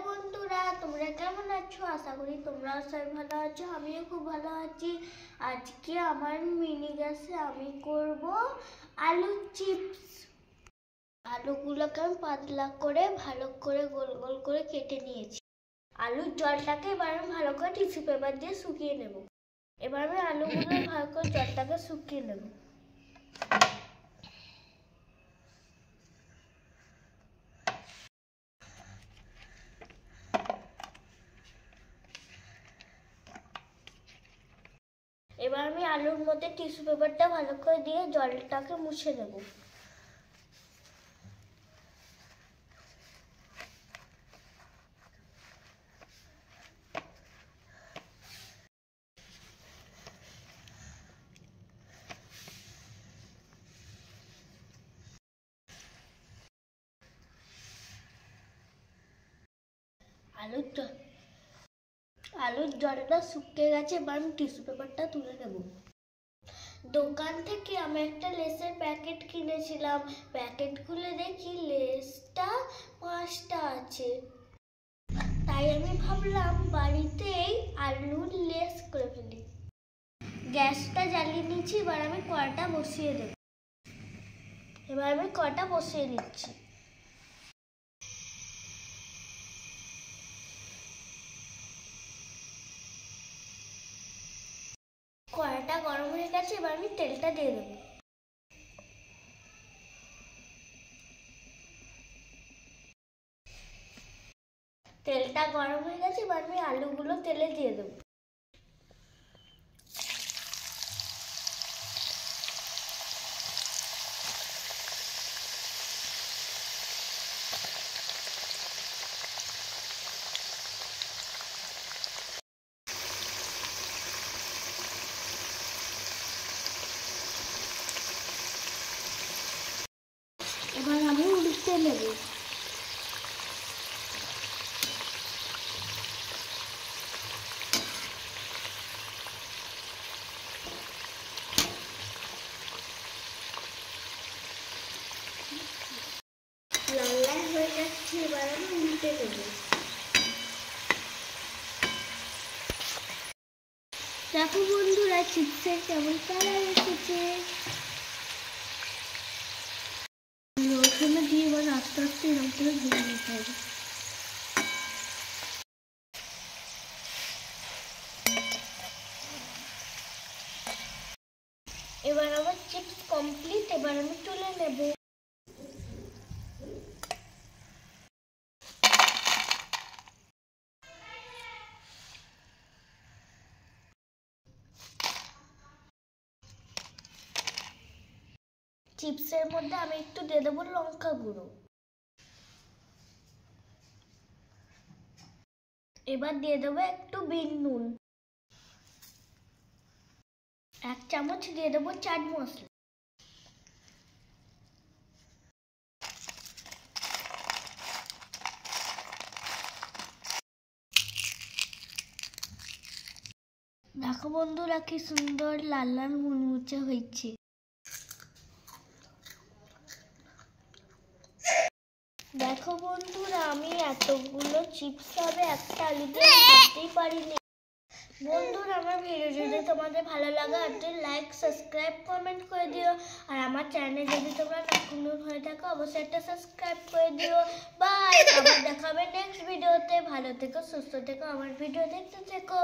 বন্ধুরা, তোমরা কেমন আছো? আশা করি তোমরা সবাই ভালো আছো। আমিও খুব ভালো আছি। আজকে আমার মিনি গ্যাসে আমি করব আলু চিপস। আলুগুলোকে আমি পাতলা করে ভালো করে গোল গোল করে কেটে নিয়েছি। আলুর জলটাকে এবার আমি ভালো করে টিস্যু পেপার দিয়ে শুকিয়ে নেব। এবার আমি আলুগুলো ভালো করে জলটাকে শুকিয়ে নেব। এবার আমি আলুর মধ্যে টিস্যু পেপারটা ভালো করে দিয়ে জলটাকে মুছে নেব। আলুর জলটা শুকিয়ে গেছে। এবার আমি টিস্যু পেপারটা তুলে নেব। দোকান থেকে আমি একটা লেসের প্যাকেট কিনেছিলাম। প্যাকেট খুলে দেখি লেসটা 5টা আছে। তাই আমি ভাবলাম বাড়িতেই আলুর লেস করে ফেলি। গ্যাসটা জ্বালিয়ে নিচ্ছি। এবার আমি কড়াটা বসিয়ে দেব। এবার আমি কড়াটা বসিয়ে দিচ্ছি। কড়াটা গরম হয়ে গেছে। এবার আমি তেলটা দিয়ে দেবো। তেলটা গরম হয়ে গেছে। এবার আমি আলুগুলো তেলে দিয়ে দেবো। এবার আমি উল্টে নেব। লাল লাল হয়ে যাচ্ছে। এবার আমি উল্টে নেব। দেখো বন্ধুরা, চিপসের কেমন কালার এসেছে। রসুন দিয়ে এবার আস্তে আস্তে এরকম করে ভেজে নিতে হবে। এবার আমার চিপস কমপ্লিট। এবার আমি তুলে নেব। চিপসের মধ্যে আমি একটু দিয়ে দেবো লঙ্কা গুঁড়ো। এবার দিয়ে দেবো একটু বিট নুন। 1 চামচ দিয়ে দেবো চাট মশলা। দেখো বন্ধুরা, কি সুন্দর লাল লাল মুচমুচে হয়েছে। দেখো বন্ধুরা, আমি এতগুলো চিপস হবে একটা আলু দিয়ে ভাবতেই পারিনি। বন্ধুরা, আমার ভিডিও যদি তোমাদের ভালো লাগে একটা লাইক, সাবস্ক্রাইব, কমেন্ট করে দিও। আর আমার চ্যানেলে যদি তোমরা নতুন হয়ে থাকো অবশ্যই একটা সাবস্ক্রাইব করে দিও। বাই। আবার দেখা হবে নেক্সট ভিডিওতে। ভালো থেকো, সুস্থ থেকো, আমার ভিডিও দেখতে থেকো।